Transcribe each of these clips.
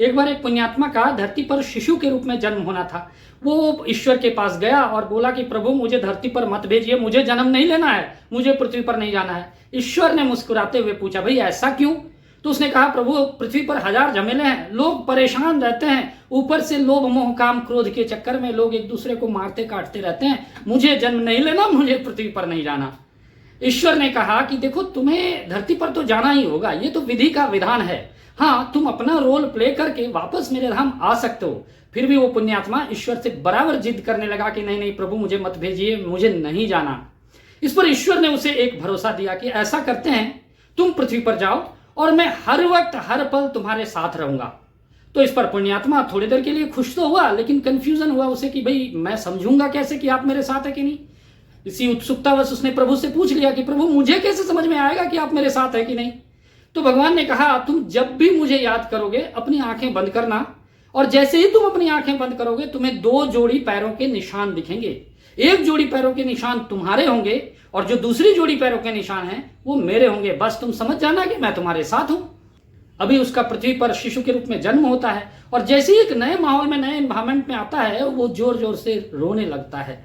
एक बार एक पुण्यात्मा का धरती पर शिशु के रूप में जन्म होना था। वो ईश्वर के पास गया और बोला कि प्रभु मुझे धरती पर मत भेजिए, मुझे जन्म नहीं लेना है, मुझे पृथ्वी पर नहीं जाना है। ईश्वर ने मुस्कुराते हुए पूछा, भाई ऐसा क्यों? तो उसने कहा, प्रभु पृथ्वी पर हजार झमेले हैं, लोग परेशान रहते हैं, ऊपर से लोभ मोह काम क्रोध के चक्कर में लोग एक दूसरे को मारते काटते रहते हैं, मुझे जन्म नहीं लेना, मुझे पृथ्वी पर नहीं जाना। ईश्वर ने कहा कि देखो तुम्हें धरती पर तो जाना ही होगा, ये तो विधि का विधान है। हाँ, तुम अपना रोल प्ले करके वापस मेरे धाम आ सकते हो। फिर भी वो पुण्यात्मा ईश्वर से बराबर जिद करने लगा कि नहीं नहीं प्रभु मुझे मत भेजिए, मुझे नहीं जाना। इस पर ईश्वर ने उसे एक भरोसा दिया कि ऐसा करते हैं, तुम पृथ्वी पर जाओ और मैं हर वक्त हर पल तुम्हारे साथ रहूंगा। तो इस पर पुण्यात्मा थोड़ी देर के लिए खुश तो हुआ, लेकिन कंफ्यूजन हुआ उसे कि भाई मैं समझूंगा कैसे कि आप मेरे साथ है कि नहीं। इसी उत्सुकतावश उसने प्रभु से पूछ लिया कि प्रभु मुझे कैसे समझ में आएगा कि आप मेरे साथ है कि नहीं। तो भगवान ने कहा, तुम जब भी मुझे याद करोगे अपनी आंखें बंद करना, और जैसे ही तुम अपनी आंखें बंद करोगे तुम्हें दो जोड़ी पैरों के निशान दिखेंगे। एक जोड़ी पैरों के निशान तुम्हारे होंगे और जो दूसरी जोड़ी पैरों के निशान हैं वो मेरे होंगे। बस तुम समझ जाना कि मैं तुम्हारे साथ हूं। अभी उसका पृथ्वी पर शिशु के रूप में जन्म होता है और जैसे ही एक नए माहौल में, नए एनवायरमेंट में आता है, वो जोर जोर से रोने लगता है।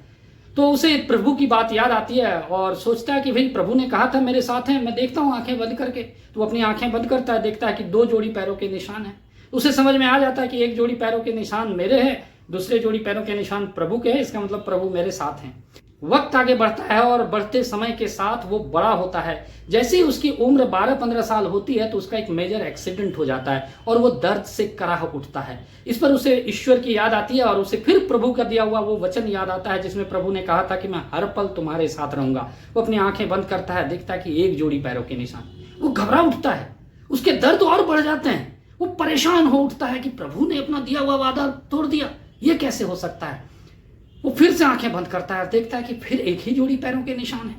तो उसे प्रभु की बात याद आती है और सोचता है कि भाई प्रभु ने कहा था मेरे साथ हैं, मैं देखता हूँ आंखें बंद करके। तो अपनी आंखें बंद करता है, देखता है कि दो जोड़ी पैरों के निशान हैं। उसे समझ में आ जाता है कि एक जोड़ी पैरों के निशान मेरे हैं, दूसरे जोड़ी पैरों के निशान प्रभु के हैं, इसका मतलब प्रभु मेरे साथ हैं। वक्त आगे बढ़ता है और बढ़ते समय के साथ वो बड़ा होता है। जैसे ही उसकी उम्र 12-15 साल होती है तो उसका एक मेजर एक्सीडेंट हो जाता है और वो दर्द से कराह उठता है। इस पर उसे ईश्वर की याद आती है और उसे फिर प्रभु का दिया हुआ वो वचन याद आता है जिसमें प्रभु ने कहा था कि मैं हर पल तुम्हारे साथ रहूंगा। वो अपनी आंखें बंद करता है, देखता है कि एक जोड़ी पैरों के निशान। वो घबरा उठता है, उसके दर्द और बढ़ जाते हैं। वो परेशान हो उठता है कि प्रभु ने अपना दिया हुआ वादा तोड़ दिया, ये कैसे हो सकता है। वो फिर से आंखें बंद करता है, देखता है कि फिर एक ही जोड़ी पैरों के निशान है।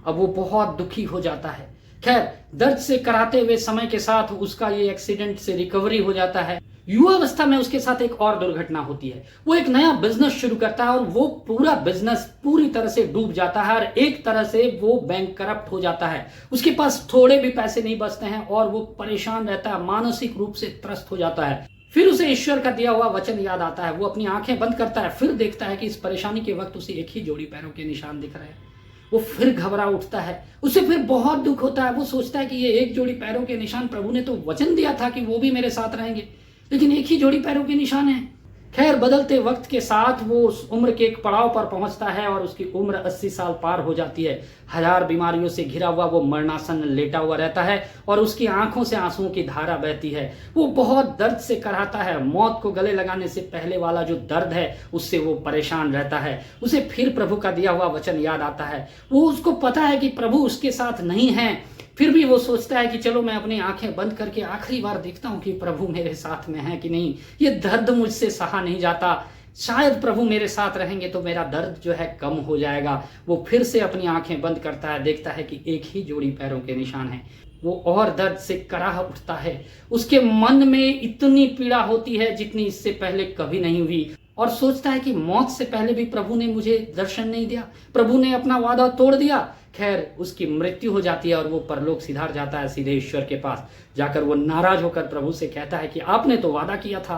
अब वो बहुत दुखी हो जाता है। खैर, दर्द से कराते हुए समय के साथ उसका ये एक्सीडेंट से रिकवरी हो जाता है। युवावस्था में उसके साथ एक और दुर्घटना होती है। वो एक नया बिजनेस शुरू करता है और वो पूरा बिजनेस पूरी तरह से डूब जाता है और एक तरह से वो बैंक करप्ट हो जाता है। उसके पास थोड़े भी पैसे नहीं बचते हैं और वो परेशान रहता है, मानसिक रूप से त्रस्त हो जाता है। फिर उसे ईश्वर का दिया हुआ वचन याद आता है। वो अपनी आंखें बंद करता है, फिर देखता है कि इस परेशानी के वक्त उसे एक ही जोड़ी पैरों के निशान दिख रहे हैं। वो फिर घबरा उठता है, उसे फिर बहुत दुख होता है। वो सोचता है कि ये एक जोड़ी पैरों के निशान, प्रभु ने तो वचन दिया था कि वो भी मेरे साथ रहेंगे, लेकिन एक ही जोड़ी पैरों के निशान है। खैर, बदलते वक्त के साथ वो उस उम्र के एक पड़ाव पर पहुंचता है और उसकी उम्र 80 साल पार हो जाती है। हजार बीमारियों से घिरा हुआ वो मरणासन लेटा हुआ रहता है और उसकी आंखों से आंसुओं की धारा बहती है। वो बहुत दर्द से कराहता है। मौत को गले लगाने से पहले वाला जो दर्द है उससे वो परेशान रहता है। उसे फिर प्रभु का दिया हुआ वचन याद आता है। वो उसको पता है कि प्रभु उसके साथ नहीं है, फिर भी वो सोचता है कि चलो मैं अपनी आंखें बंद करके आखिरी बार देखता हूं कि प्रभु मेरे साथ में है कि नहीं। ये दर्द मुझसे सहा नहीं जाता, शायद प्रभु मेरे साथ रहेंगे तो मेरा दर्द जो है कम हो जाएगा। वो फिर से अपनी आंखें बंद करता है, देखता है कि एक ही जोड़ी पैरों के निशान है। वो और दर्द से कराह उठता है। उसके मन में इतनी पीड़ा होती है जितनी इससे पहले कभी नहीं हुई और सोचता है कि मौत से पहले भी प्रभु ने मुझे दर्शन नहीं दिया, प्रभु ने अपना वादा तोड़ दिया। खैर, उसकी मृत्यु हो जाती है और वो परलोक सिधार जाता है सीधे ईश्वर के पास। जाकर वो नाराज होकर प्रभु से कहता है कि आपने तो वादा किया था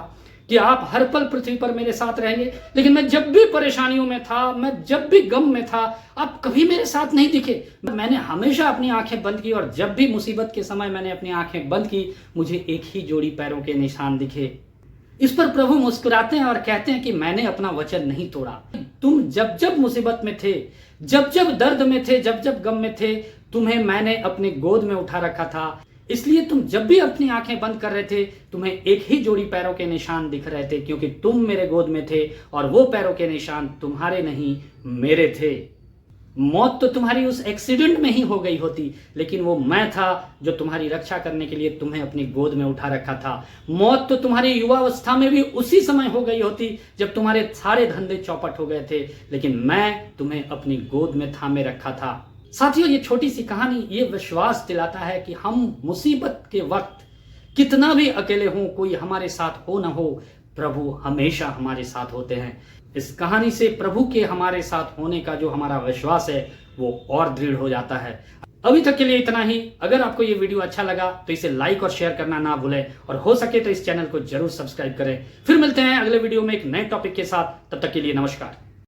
कि आप हर पल पृथ्वी पर मेरे साथ रहेंगे, लेकिन मैं जब भी परेशानियों में था, मैं जब भी गम में था, आप कभी मेरे साथ नहीं दिखे। मैंने हमेशा अपनी आंखें बंद की और जब भी मुसीबत के समय मैंने अपनी आंखें बंद की, मुझे एक ही जोड़ी पैरों के निशान दिखे। इस पर प्रभु मुस्कुराते हैं और कहते हैं कि मैंने अपना वचन नहीं तोड़ा। तुम जब जब मुसीबत में थे, जब जब दर्द में थे, जब जब गम में थे, तुम्हें मैंने अपनी गोद में उठा रखा था। इसलिए तुम जब भी अपनी आंखें बंद कर रहे थे तुम्हें एक ही जोड़ी पैरों के निशान दिख रहे थे, क्योंकि तुम मेरे गोद में थे और वो पैरों के निशान तुम्हारे नहीं मेरे थे। मौत तो तुम्हारी उस एक्सीडेंट में ही हो गई होती, लेकिन वो मैं था जो तुम्हारी रक्षा करने के लिए तुम्हें अपनी गोद में उठा रखा था। मौत तो तुम्हारी युवावस्था में भी उसी समय हो गई होती जब तुम्हारे सारे धंधे चौपट हो गए थे, लेकिन मैं तुम्हें अपनी गोद में थामे रखा था। साथियों, ये छोटी सी कहानी ये विश्वास दिलाता है कि हम मुसीबत के वक्त कितना भी अकेले हों, कोई हमारे साथ हो ना हो, प्रभु हमेशा हमारे साथ होते हैं। इस कहानी से प्रभु के हमारे साथ होने का जो हमारा विश्वास है वो और दृढ़ हो जाता है। अभी तक के लिए इतना ही। अगर आपको ये वीडियो अच्छा लगा तो इसे लाइक और शेयर करना ना भूलें, और हो सके तो इस चैनल को जरूर सब्सक्राइब करें। फिर मिलते हैं अगले वीडियो में एक नए टॉपिक के साथ। तब तक के लिए नमस्कार।